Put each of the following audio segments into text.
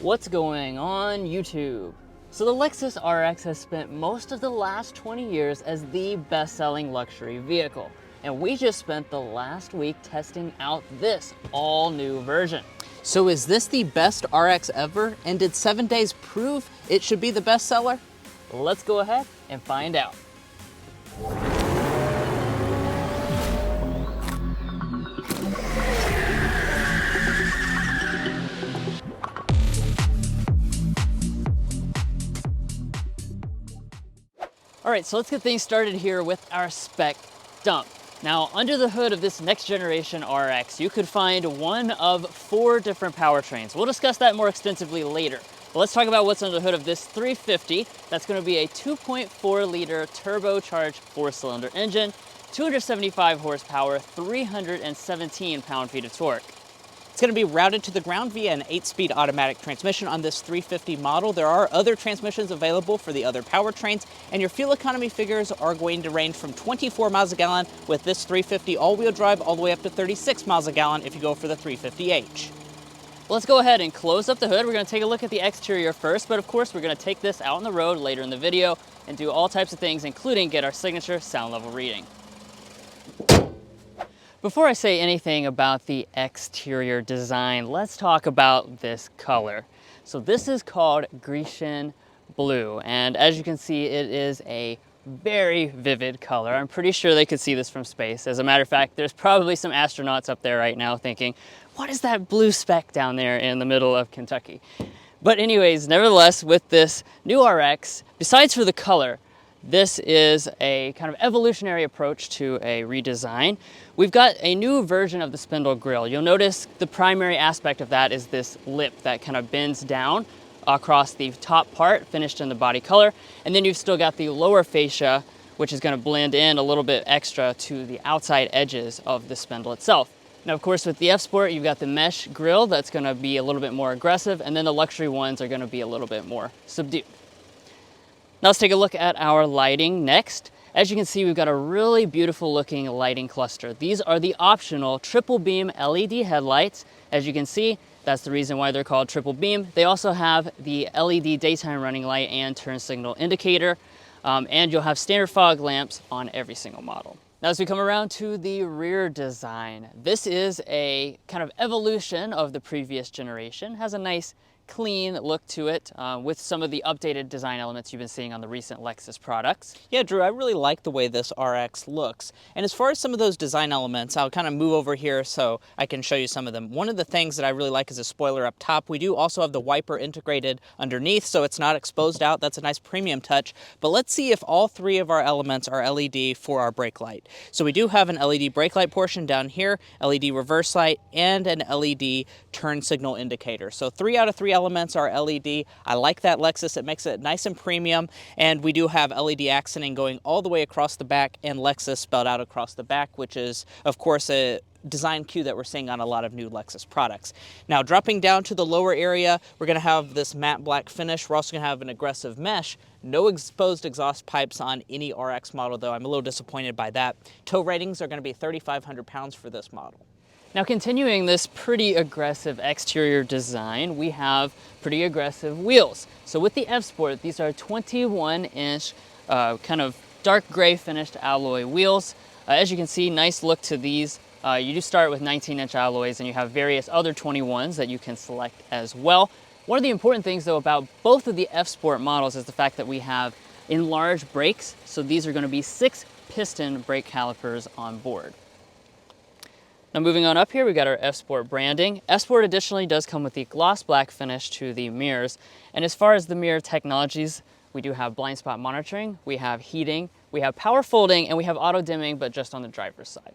What's going on YouTube? So the Lexus RX has spent most of the last 20 years as the best-selling luxury vehicle. And we just spent the last week testing out this all-new version. So is this the best RX ever? And did 7 days prove it should be the best seller? Let's go ahead and find out. All right, so let's get things started here with our spec dump. Now, under the hood of this next generation RX, you could find one of 4 different powertrains. We'll discuss that more extensively later. But let's talk about what's under the hood of this 350. That's gonna be a 2.4 liter turbocharged 4-cylinder engine, 275 horsepower, 317 pound-feet of torque. It's going to be routed to the ground via an 8-speed automatic transmission on this 350 model. There are other transmissions available for the other powertrains, and your fuel economy figures are going to range from 24 miles a gallon with this 350 all-wheel drive all the way up to 36 miles a gallon if you go for the 350h. Let's go ahead and close up the hood. We're going to take a look at the exterior first, but of course we're going to take this out on the road later in the video and do all types of things, including get our signature sound level reading. Before I say anything about the exterior design, let's talk about this color. So this is called Grecian blue, and as you can see, it is a very vivid color. I'm pretty sure they could see this from space. As a matter of fact, there's probably some astronauts up there right now thinking, what is that blue speck down there in the middle of Kentucky? But anyways, nevertheless, with this new RX, besides for the color, this is a kind of evolutionary approach to a redesign. We've got a new version of the spindle grille. You'll notice the primary aspect of that is this lip that kind of bends down across the top part, finished in the body color. And then you've still got the lower fascia, which is going to blend in a little bit extra to the outside edges of the spindle itself. Now, of course, with the F Sport, you've got the mesh grille that's going to be a little bit more aggressive, and then the luxury ones are going to be a little bit more subdued. Now let's take a look at our lighting next. As you can see, we've got a really beautiful looking lighting cluster. These are the optional triple beam LED headlights. As you can see, that's the reason why they're called triple beam. They also have the LED daytime running light and turn signal indicator, and you'll have standard fog lamps on every single model. Now, as we come around to the rear design, this is a kind of evolution of the previous generation. Has a nice clean look to it with some of the updated design elements you've been seeing on the recent Lexus products. Yeah, Drew, I really like the way this RX looks. And as far as some of those design elements, I'll kind of move over here so I can show you some of them. One of the things that I really like is a spoiler up top. We do also have the wiper integrated underneath, so it's not exposed out. That's a nice premium touch. But let's see if all 3 of our elements are LED for our brake light. So we do have an LED brake light portion down here, LED reverse light, and an LED turn signal indicator. So 3 out of 3 elements are LED. I like that Lexus. It makes it nice and premium, and we do have LED accenting going all the way across the back and Lexus spelled out across the back, which is of course a design cue that we're seeing on a lot of new Lexus products. Now, dropping down to the lower area, we're going to have this matte black finish. We're also going to have an aggressive mesh. No exposed exhaust pipes on any RX model, though. I'm a little disappointed by that. Tow ratings are going to be 3,500 pounds for this model. Now, continuing this pretty aggressive exterior design, we have pretty aggressive wheels. So with the F Sport, these are 21-inch kind of dark gray finished alloy wheels. As you can see, nice look to these. You do start with 19-inch alloys, and you have various other 21s that you can select as well. One of the important things, though, about both of the F Sport models is the fact that we have enlarged brakes. So these are going to be 6-piston brake calipers on board. Now, moving on up here, we've got our F Sport branding. F Sport additionally does come with the gloss black finish to the mirrors. And as far as the mirror technologies, we do have blind spot monitoring, we have heating, we have power folding, and we have auto dimming, but just on the driver's side.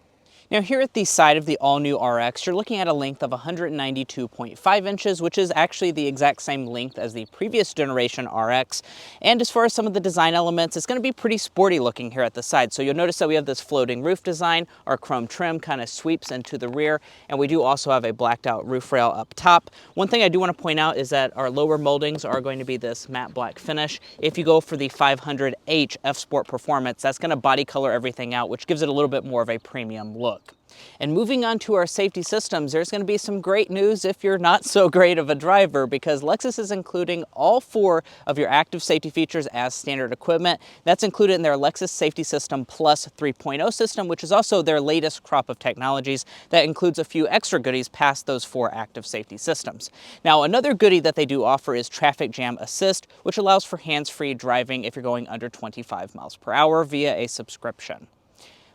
Now here at the side of the all-new RX, you're looking at a length of 192.5 inches, which is actually the exact same length as the previous generation RX. And as far as some of the design elements, it's going to be pretty sporty looking here at the side. So you'll notice that we have this floating roof design. Our chrome trim kind of sweeps into the rear, and we do also have a blacked out roof rail up top. One thing I do want to point out is that our lower moldings are going to be this matte black finish. If you go for the 500H F Sport Performance, that's going to body color everything out, which gives it a little bit more of a premium look. look. And moving on to our safety systems, there's going to be some great news if you're not so great of a driver, because Lexus is including all 4 of your active safety features as standard equipment. That's included in their Lexus Safety System Plus 3.0 system, which is also their latest crop of technologies that includes a few extra goodies past those 4 active safety systems. Now, another goodie that they do offer is Traffic Jam Assist, which allows for hands-free driving if you're going under 25 miles per hour via a subscription.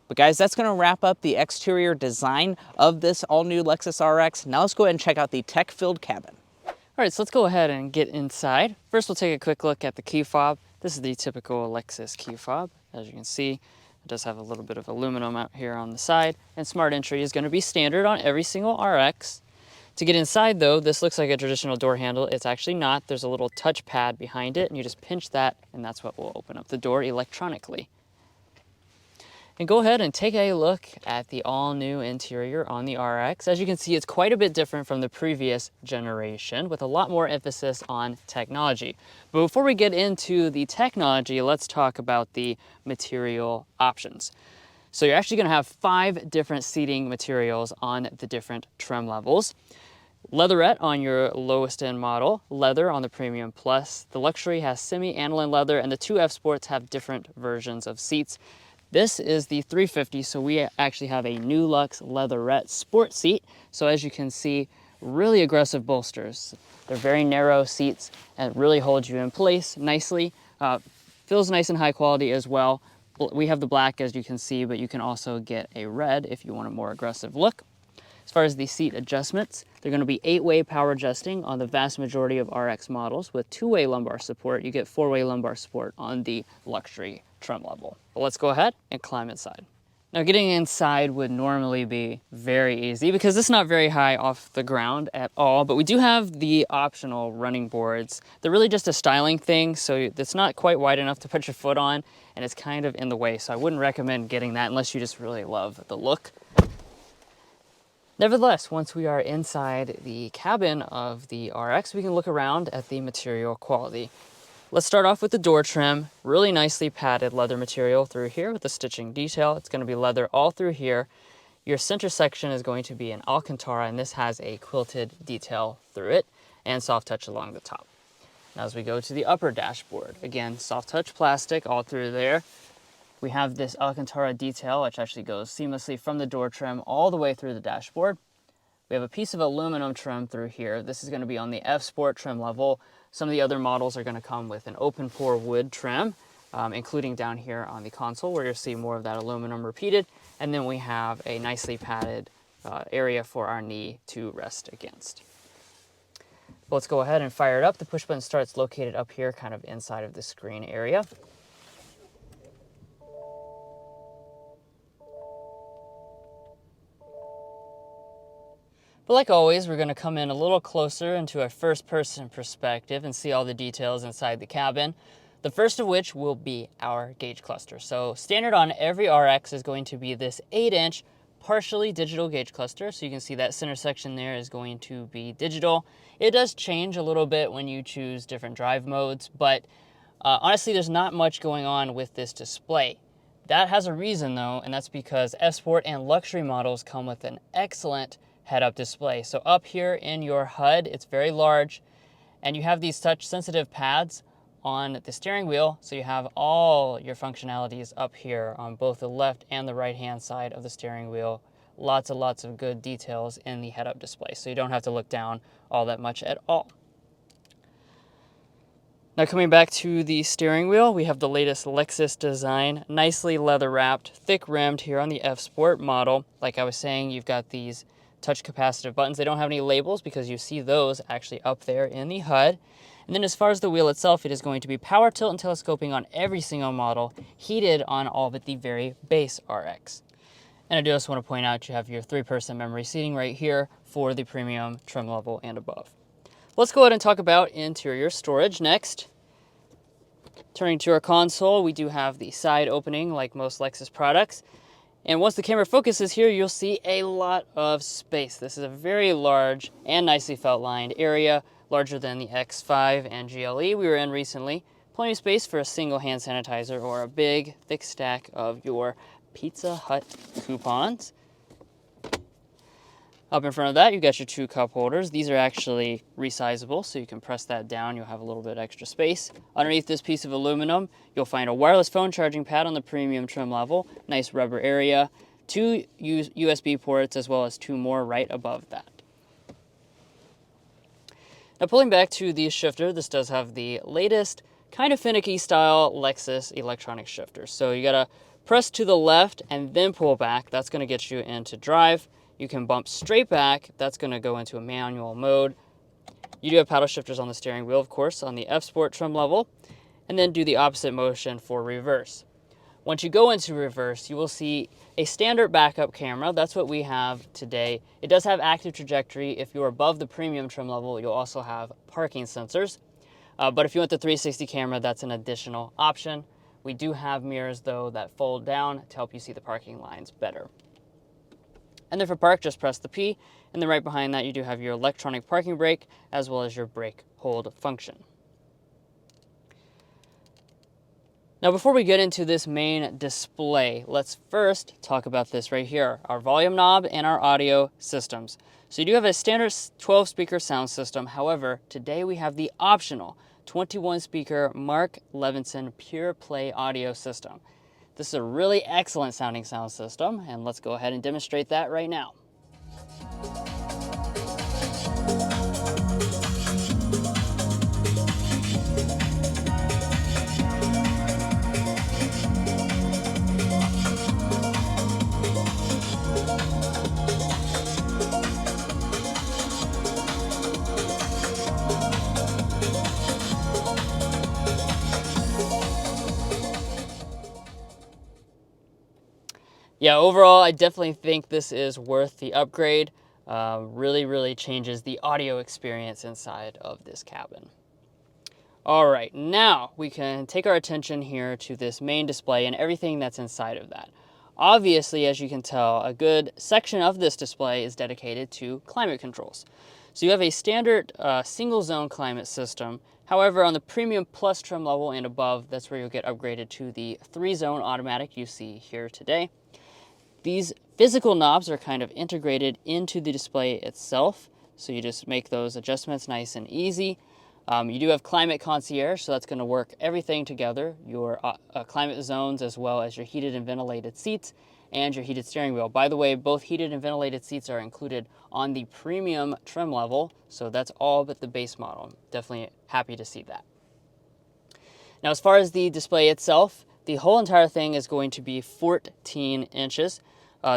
But guys, that's going to wrap up the exterior design of this all-new Lexus RX. Now let's go ahead and check out the tech-filled cabin. All right, so let's go ahead and get inside. First, we'll take a quick look at the key fob. This is the typical Lexus key fob. As you can see, it does have a little bit of aluminum out here on the side, and smart entry is going to be standard on every single RX. To get inside though, this looks like a traditional door handle. It's actually not. There's a little touch pad behind it, and you just pinch that, and that's what will open up the door electronically. And go ahead and take a look at the all-new interior on the RX. As you can see, it's quite a bit different from the previous generation, with a lot more emphasis on technology. But before we get into the technology, let's talk about the material options. So you're actually going to have 5 different seating materials on the different trim levels. Leatherette on your lowest end model, leather on the Premium Plus. The Luxury has semi-aniline leather, and the 2F Sports have different versions of seats. This is the 350, so we actually have a New Lux Leatherette sport seat. So as you can see, really aggressive bolsters. They're very narrow seats and really hold you in place nicely. Feels nice and high quality as well. We have the black, as you can see, but you can also get a red if you want a more aggressive look. As far as the seat adjustments, they're going to be 8-way power adjusting on the vast majority of RX models. With 2-way lumbar support, you get 4-way lumbar support on the Luxury trim level. But let's go ahead and climb inside. Now, getting inside would normally be very easy because it's not very high off the ground at all, but we do have the optional running boards. They're really just a styling thing, so it's not quite wide enough to put your foot on, and it's kind of in the way, so I wouldn't recommend getting that unless you just really love the look. Nevertheless, once we are inside the cabin of the RX, we can look around at the material quality. Let's start off with the door trim. Really nicely padded leather material through here with the stitching detail. It's going to be leather all through here. Your center section is going to be an Alcantara, and this has a quilted detail through it and soft touch along the top. Now as we go to the upper dashboard, again, soft touch plastic all through there. We have this Alcantara detail, which actually goes seamlessly from the door trim all the way through the dashboard. We have a piece of aluminum trim through here. This is going to be on the F Sport trim level. Some of the other models are going to come with an open pore wood trim, including down here on the console where you'll see more of that aluminum repeated. And then we have a nicely padded area for our knee to rest against. Let's go ahead and fire it up. The push button start's located up here, kind of inside of the screen area. But like always, we're going to come in a little closer into a first-person perspective and see all the details inside the cabin. The first of which will be our gauge cluster. So standard on every RX is going to be this 8-inch partially digital gauge cluster. So you can see that center section there is going to be digital. It does change a little bit when you choose different drive modes, but honestly, there's not much going on with this display. That has a reason though, and that's because F Sport and Luxury models come with an excellent head-up display. So up here in your HUD, it's very large, and you have these touch-sensitive pads on the steering wheel, so you have all your functionalities up here on both the left and the right-hand side of the steering wheel. Lots of good details in the head-up display, so you don't have to look down all that much at all. Now coming back to the steering wheel, we have the latest Lexus design, nicely leather-wrapped, thick-rimmed here on the F Sport model. Like I was saying, you've got these touch capacitive buttons. They don't have any labels because you see those actually up there in the HUD. And then as far as the wheel itself, it is going to be power tilt and telescoping on every single model, heated on all but the very base RX. And I do just want to point out you have your 3-person memory seating right here for the premium trim level and above. Let's go ahead and talk about interior storage next. Turning to our console, we do have the side opening like most Lexus products. And once the camera focuses here, you'll see a lot of space. This is a very large and nicely felt lined area, larger than the X5 and GLE we were in recently. Plenty of space for a single hand sanitizer or a big, thick stack of your Pizza Hut coupons. Up in front of that, you got your 2 cup holders. These are actually resizable, so you can press that down. You'll have a little bit extra space. Underneath this piece of aluminum, you'll find a wireless phone charging pad on the premium trim level. Nice rubber area. 2 USB ports, as well as 2 more right above that. Now, pulling back to the shifter, this does have the latest kind of finicky style Lexus electronic shifter. So you gotta press to the left and then pull back. That's gonna get you into drive. You can bump straight back. That's gonna go into a manual mode. You do have paddle shifters on the steering wheel, of course, on the F Sport trim level, and then do the opposite motion for reverse. Once you go into reverse, you will see a standard backup camera. That's what we have today. It does have active trajectory. If you're above the premium trim level, you'll also have parking sensors. But if you want the 360 camera, that's an additional option. We do have mirrors, though, that fold down to help you see the parking lines better. And then for park, just press the P, and then right behind that, you do have your electronic parking brake, as well as your brake hold function. Now, before we get into this main display, let's first talk about this right here, our volume knob and our audio systems. So you do have a standard 12-speaker sound system. However, today we have the optional 21-speaker Mark Levinson Pure Play audio system. This is a really excellent sounding sound system, and let's go ahead and demonstrate that right now. Yeah, overall, I definitely think this is worth the upgrade. Really changes the audio experience inside of this cabin. All right, now we can take our attention here to this main display and everything that's inside of that. Obviously, as you can tell, a good section of this display is dedicated to climate controls. So you have a standard single zone climate system. However, on the Premium Plus trim level and above, that's where you'll get upgraded to the 3-zone automatic you see here today. These physical knobs are kind of integrated into the display itself, so you just make those adjustments nice and easy. You do have Climate Concierge, so that's going to work everything together, your climate zones as well as your heated and ventilated seats and your heated steering wheel. By the way, both heated and ventilated seats are included on the premium trim level, so that's all but the base model. Definitely happy to see that. Now, as far as the display itself, the whole entire thing is going to be 14 inches.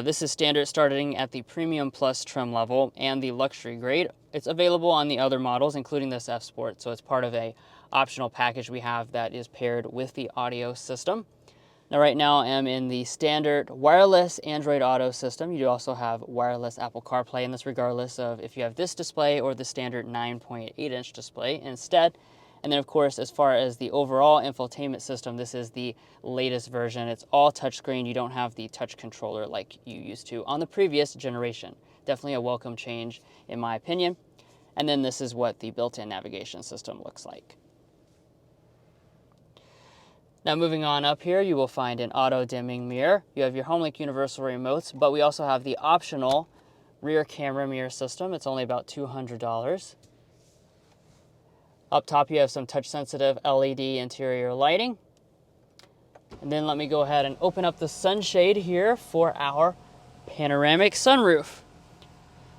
This is standard starting at the Premium Plus trim level and the luxury grade. It's available on the other models, including this F Sport, so it's part of a optional package we have that is paired with the audio system. Now, right now I'm in the standard wireless Android Auto system. You do also have wireless Apple CarPlay, and that's regardless of if you have this display or the standard 9.8-inch display instead. And then, of course, as far as the overall infotainment system, this is the latest version. It's all touchscreen. You don't have the touch controller like you used to on the previous generation. Definitely a welcome change, in my opinion. And then this is what the built-in navigation system looks like. Now, moving on up here, you will find an auto-dimming mirror. You have your HomeLink universal remotes, but we also have the optional rear camera mirror system. It's only about $200. Up top, you have some touch-sensitive LED interior lighting. And then let me go ahead and open up the sunshade here for our panoramic sunroof.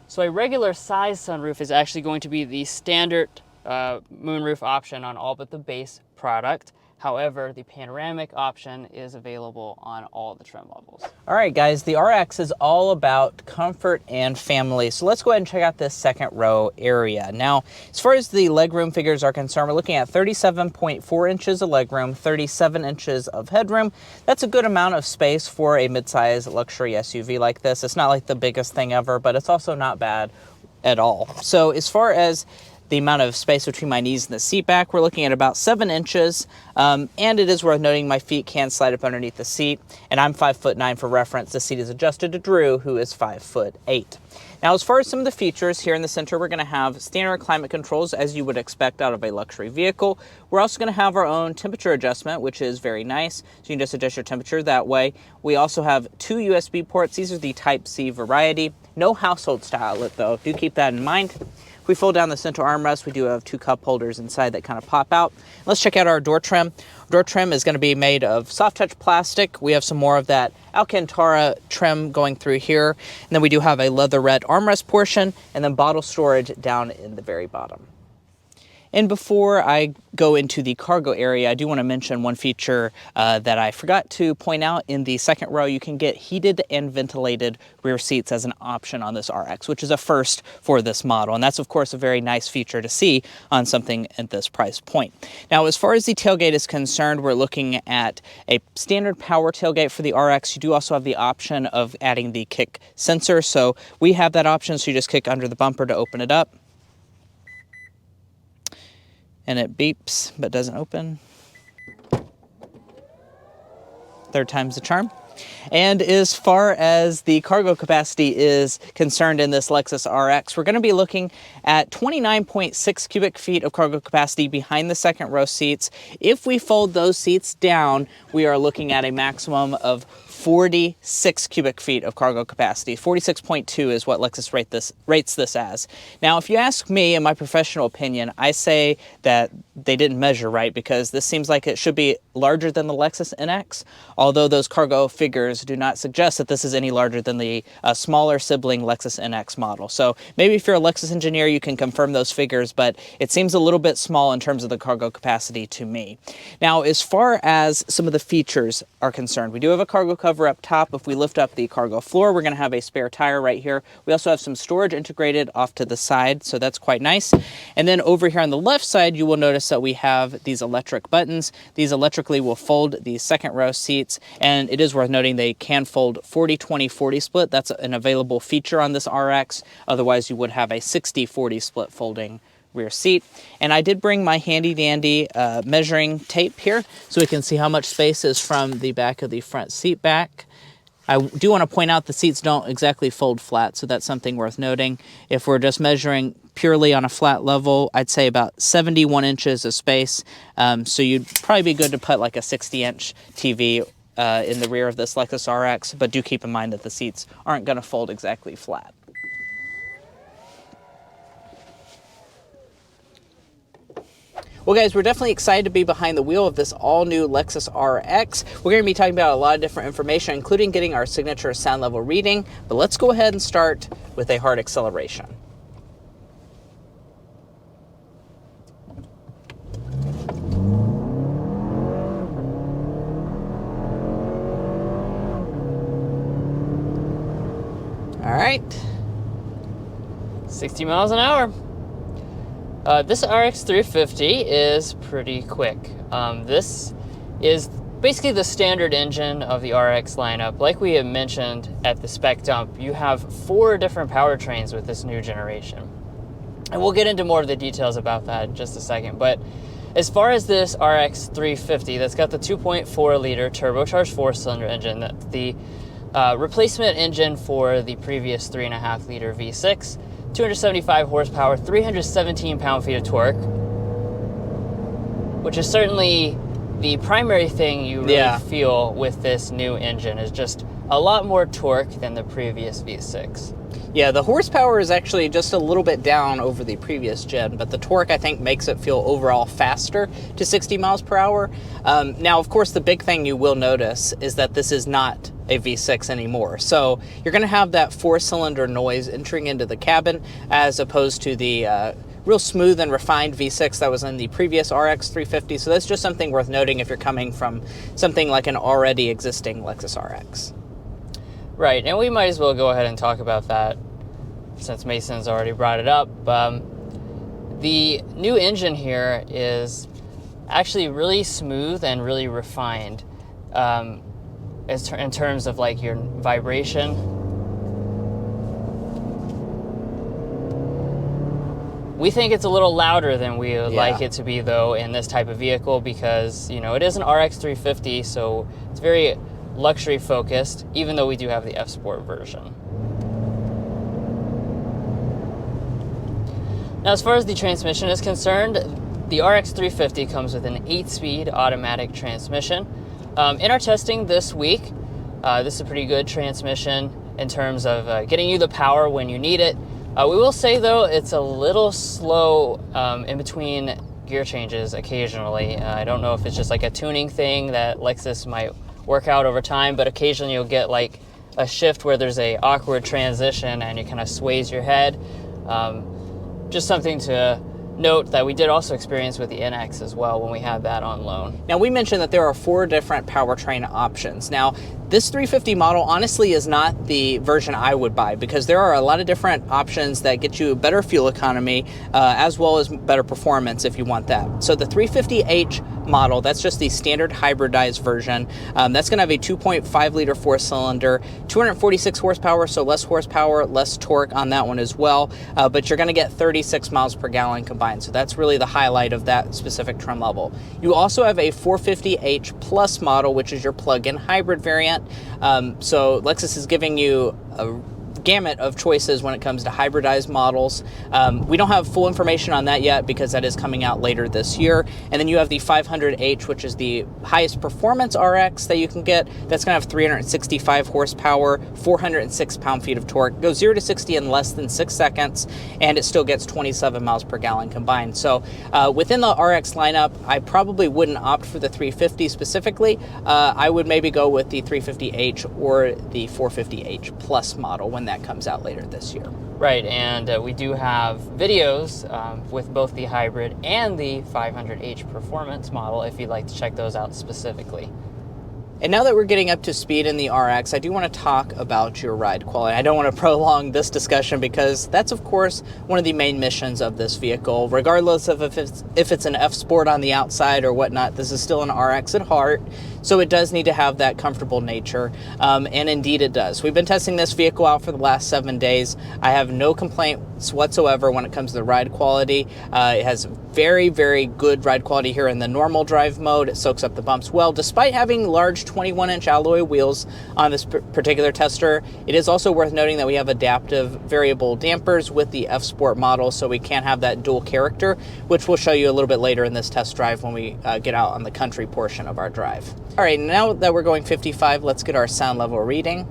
So a regular size sunroof is actually going to be the standard moonroof option on all but the base product. However, the panoramic option is available on all the trim levels. All right, guys, the RX is all about comfort and family. So let's go ahead and check out this second row area. Now, as far as the legroom figures are concerned, we're looking at 37.4 inches of legroom, 37 inches of headroom. That's a good amount of space for a midsize luxury SUV like this. It's not like the biggest thing ever, but it's also not bad at all. So as far as the amount of space between my knees and the seat back, we're looking at about 7 inches. And it is worth noting my feet can slide up underneath the seat, and I'm 5'9" for reference. The seat is adjusted to Drew, who is 5'8". Now, as far as some of the features here in the center, we're going to have standard climate controls, as you would expect out of a luxury vehicle. We're also going to have our own temperature adjustment, which is very nice. So you can just adjust your temperature that way. We also have 2 USB ports. These are the Type-C variety. No household style outlet though, do keep that in mind. If we fold down the center armrest, we do have 2 cup holders inside that kind of pop out. Let's check out our door trim. Door trim is going to be made of soft touch plastic. We have some more of that Alcantara trim going through here. And then we do have a leatherette armrest portion and then bottle storage down in the very bottom. And before I go into the cargo area, I do want to mention one feature that I forgot to point out. In the second row, you can get heated and ventilated rear seats as an option on this RX, which is a first for this model. And that's, of course, a very nice feature to see on something at this price point. Now, as far as the tailgate is concerned, we're looking at a standard power tailgate for the RX. You do also have the option of adding the kick sensor. So we have that option, so you just kick under the bumper to open it up. And it beeps, but doesn't open. Third time's the charm. And as far as the cargo capacity is concerned in this Lexus RX, we're going to be looking at 29.6 cubic feet of cargo capacity behind the second row seats. If we fold those seats down, we are looking at a maximum of 46 cubic feet of cargo capacity. 46.2 is what Lexus rates this as. Now, if you ask me, in my professional opinion, I say that they didn't measure right, because this seems like it should be larger than the Lexus NX, although those cargo figures do not suggest that this is any larger than the smaller sibling Lexus NX model. So maybe if you're a Lexus engineer, you can confirm those figures, but it seems a little bit small in terms of the cargo capacity to me. Now, as far as some of the features are concerned, we do have a cargo cover up top. If we lift up the cargo floor, we're going to have a spare tire right here. We also have some storage integrated off to the side, so that's quite nice. And then over here on the left side, you will notice that we have these electric buttons. These electrically will fold the second row seats, and it is worth noting they can fold 40-20-40 split. That's an available feature on this RX. Otherwise, you would have a 60-40 split folding rear seat. And I did bring my handy dandy measuring tape here so we can see how much space is from the back of the front seat back. I do want to point out the seats don't exactly fold flat, so that's something worth noting. If we're just measuring purely on a flat level, I'd say about 71 inches of space. So you'd probably be good to put like a 60-inch TV in the rear of this Lexus RX, but do keep in mind that the seats aren't going to fold exactly flat. Well, guys, we're definitely excited to be behind the wheel of this all-new Lexus RX. We're going to be talking about a lot of different information, including getting our signature sound level reading. But let's go ahead and start with a hard acceleration. All right. 60 miles an hour. This RX 350 is pretty quick. This is basically the standard engine of the RX lineup. Like we had mentioned at the spec dump, you have 4 different powertrains with this new generation. And we'll get into more of the details about that in just a second. But as far as this RX 350, that's got the 2.4 liter turbocharged 4-cylinder engine. That's the replacement engine for the previous 3.5 liter V6. 275 horsepower, 317 pound-feet of torque, which is certainly the primary thing you really feel with this new engine, is just a lot more torque than the previous V6. Yeah, the horsepower is actually just a little bit down over the previous gen, but the torque, I think, makes it feel overall faster to 60 miles per hour. Now, of course, the big thing you will notice is that this is not a V6 anymore. So you're going to have that 4-cylinder noise entering into the cabin, as opposed to the real smooth and refined V6 that was in the previous RX 350. So that's just something worth noting if you're coming from something like an already existing Lexus RX. Right, and we might as well go ahead and talk about that since Mason's already brought it up. The new engine here is actually really smooth and really refined in terms of like your vibration. We think it's a little louder than we would like it to be, though, in this type of vehicle, because, you know, it is an RX 350, so it's very luxury focused, even though we do have the F Sport version. Now, as far as the transmission is concerned, the RX 350 comes with an 8-speed automatic transmission. In our testing this week, this is a pretty good transmission. in terms of getting you the power when you need it. We will say though, it's a little slow in between gear changes occasionally. I don't know if it's just like a tuning thing that Lexus might work out over time, but occasionally you'll get like a shift where there's a awkward transition and it kind of sways your head. Just something to note that we did also experience with the NX as well when we had that on loan. Now, we mentioned that there are 4 different powertrain options. Now, this 350 model honestly is not the version I would buy, because there are a lot of different options that get you better fuel economy as well as better performance if you want that. So the 350h model, that's just the standard hybridized version. That's going to have a 2.5 liter 4-cylinder, 246 horsepower, so less horsepower, less torque on that one as well, but you're going to get 36 miles per gallon combined. So that's really the highlight of that specific trim level. You also have a 450h Plus model, which is your plug-in hybrid variant. So Lexus is giving you a gamut of choices when it comes to hybridized models. We don't have full information on that yet because that is coming out later this year. And then you have the 500h, which is the highest performance RX that you can get. That's going to have 365 horsepower, 406 pound-feet of torque, goes 0 to 60 in less than 6 seconds, and it still gets 27 miles per gallon combined. So within the RX lineup, I probably wouldn't opt for the 350 specifically. I would maybe go with the 350h or the 450h Plus model when that comes out later this year. Right, and we do have videos with both the hybrid and the 500h performance model if you'd like to check those out specifically. And now that we're getting up to speed in the RX, I do want to talk about your ride quality. I don't want to prolong this discussion because that's, of course, one of the main missions of this vehicle. Regardless of if it's an F Sport on the outside or whatnot, this is still an RX at heart. So it does need to have that comfortable nature, and indeed it does. We've been testing this vehicle out for the last 7 days. I have no complaints whatsoever when it comes to the ride quality. It has very, very good ride quality here in the normal drive mode. It soaks up the bumps well, despite having large 21-inch alloy wheels on this particular tester. It is also worth noting that we have adaptive variable dampers with the F Sport model, so we can have that dual character, which we'll show you a little bit later in this test drive when we get out on the country portion of our drive. All right, now that we're going 55, let's get our sound level reading.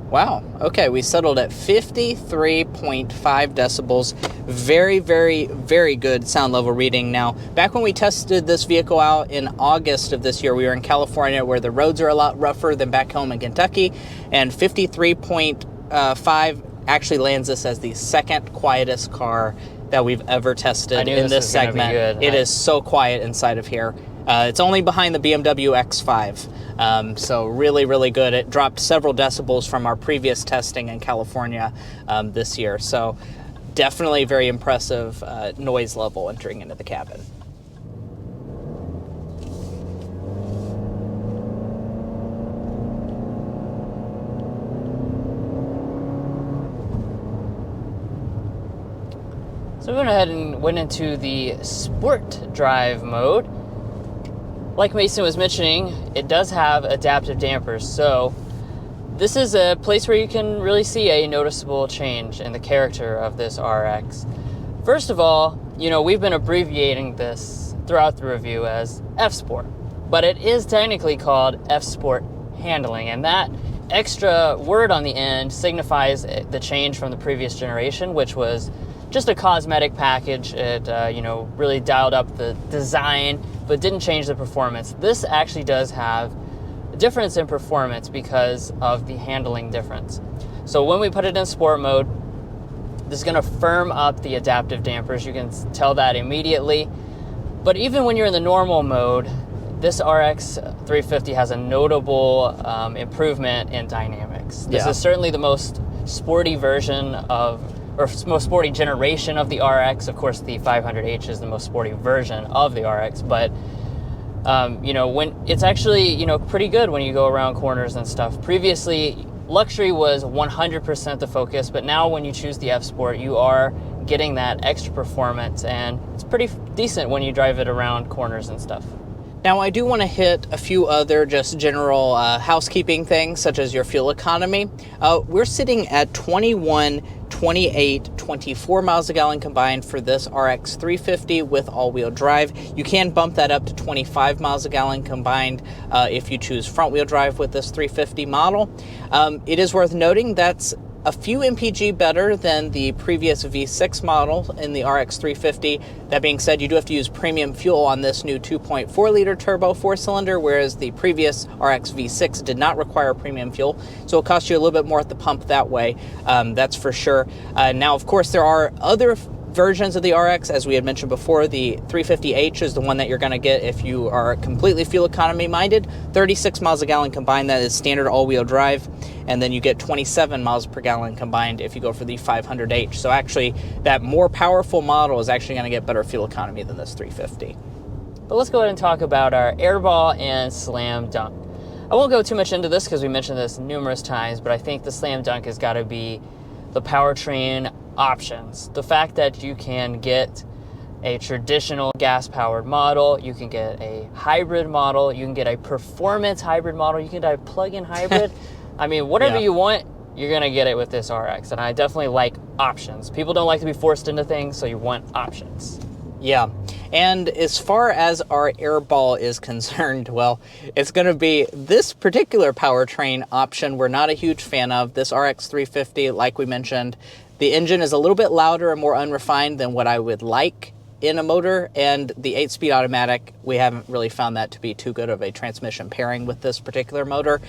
Wow, okay, we settled at 53.5 decibels. Very, very, very good sound level reading. Now, back when we tested this vehicle out in August of this year, we were in California where the roads are a lot rougher than back home in Kentucky, and 53.5 actually lands us as the second quietest car that we've ever tested in this segment. It is so quiet inside of here. It's only behind the BMW X5. So really, really good. It dropped several decibels from our previous testing in California this year. So definitely very impressive noise level entering into the cabin. So we went ahead and went into the sport drive mode. Like Mason was mentioning, it does have adaptive dampers, so this is a place where you can really see a noticeable change in the character of this RX. First of all, you know, we've been abbreviating this throughout the review as F Sport, but it is technically called F Sport handling, and that extra word on the end signifies the change from the previous generation, which was just a cosmetic package. It you know, really dialed up the design but didn't change the performance. This actually does have a difference in performance because of the handling difference. So when we put it in sport mode, this is going to firm up the adaptive dampers. You can tell that immediately. But even when you're in the normal mode, this RX 350 has a notable improvement in dynamics. This is certainly the most sporty version of, or most sporty generation of the RX. Of course, the 500h is the most sporty version of the RX, but you know, when it's actually, you know, pretty good when you go around corners and stuff. Previously, luxury was 100% the focus, but now when you choose the F Sport, you are getting that extra performance, and it's pretty decent when you drive it around corners and stuff. Now, I do want to hit a few other just general housekeeping things, such as your fuel economy. We're sitting at 21, 28, 24 miles a gallon combined for this RX 350 with all-wheel drive. You can bump that up to 25 miles a gallon combined if you choose front-wheel drive with this 350 model. It is worth noting that's a few mpg better than the previous V6 model in the RX 350. That being said, you do have to use premium fuel on this new 2.4 liter turbo 4-cylinder, whereas the previous RX V6 did not require premium fuel, so it'll cost you a little bit more at the pump that way. That's for sure. Now, of course, there are other versions of the RX. As we had mentioned before, the 350H is the one that you're going to get if you are completely fuel economy minded. 36 miles a gallon combined, that is standard all-wheel drive, and then you get 27 miles per gallon combined if you go for the 500H. So actually, that more powerful model is actually going to get better fuel economy than this 350. But let's go ahead and talk about our airball and slam dunk. I won't go too much into this because we mentioned this numerous times, but I think the slam dunk has got to be the powertrain options. The fact that you can get a traditional gas-powered model, you can get a hybrid model, you can get a performance hybrid model, you can get a plug-in hybrid. I mean, whatever you want, you're gonna get it with this RX, and I definitely like options. People don't like to be forced into things, so you want options. Yeah, and as far as our airball is concerned, well, it's going to be this particular powertrain option we're not a huge fan of. This RX 350, like we mentioned, the engine is a little bit louder and more unrefined than what I would like in a motor, and the 8-speed automatic, we haven't really found that to be too good of a transmission pairing with this particular motor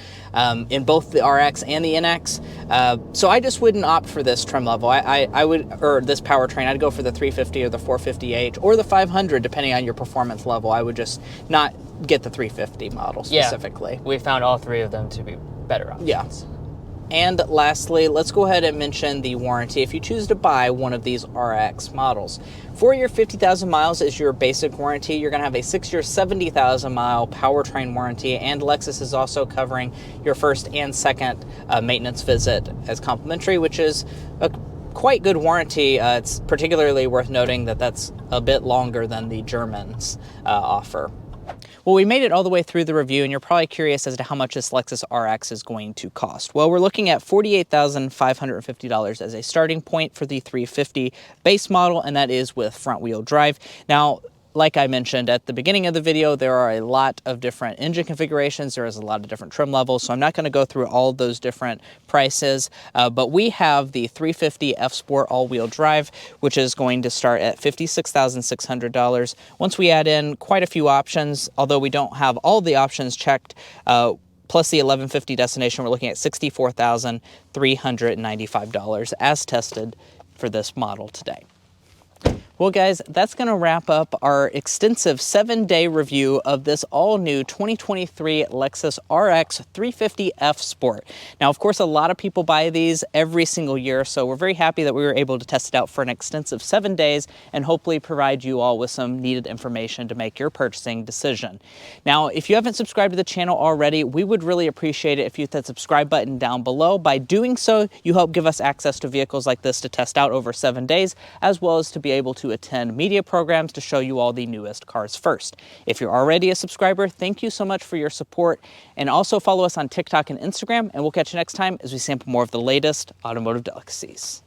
in both the RX and the NX. So I just wouldn't opt for this trim level. I would, or this powertrain, I'd go for the 350 or the 450H or the 500, depending on your performance level. I would just not get the 350 model specifically. Yeah, we found all three of them to be better options. Yeah. And lastly, let's go ahead and mention the warranty if you choose to buy one of these RX models. For your 50,000 miles is your basic warranty. You're going to have a 6-year, 70,000 mile powertrain warranty, and Lexus is also covering your first and second maintenance visit as complimentary, which is a quite good warranty. It's particularly worth noting that that's a bit longer than the Germans offer. Well, we made it all the way through the review, and you're probably curious as to how much this Lexus RX is going to cost. Well, we're looking at $48,550 as a starting point for the 350 base model, and that is with front-wheel drive. Now, like I mentioned at the beginning of the video, there are a lot of different engine configurations. There is a lot of different trim levels, so I'm not going to go through all of those different prices, but we have the 350 F-Sport all-wheel drive, which is going to start at $56,600. Once we add in quite a few options, although we don't have all the options checked, plus the 1150 destination, we're looking at $64,395 as tested for this model today. Well, guys, that's going to wrap up our extensive 7-day review of this all-new 2023 Lexus RX 350 F Sport. Now, of course, a lot of people buy these every single year, so we're very happy that we were able to test it out for an extensive 7 days and hopefully provide you all with some needed information to make your purchasing decision. Now, if you haven't subscribed to the channel already, we would really appreciate it if you hit that subscribe button down below. By doing so, you help give us access to vehicles like this to test out over 7 days, as well as to be able to attend media programs to show you all the newest cars first. If you're already a subscriber, thank you so much for your support, and also follow us on TikTok and Instagram, and we'll catch you next time as we sample more of the latest automotive delicacies.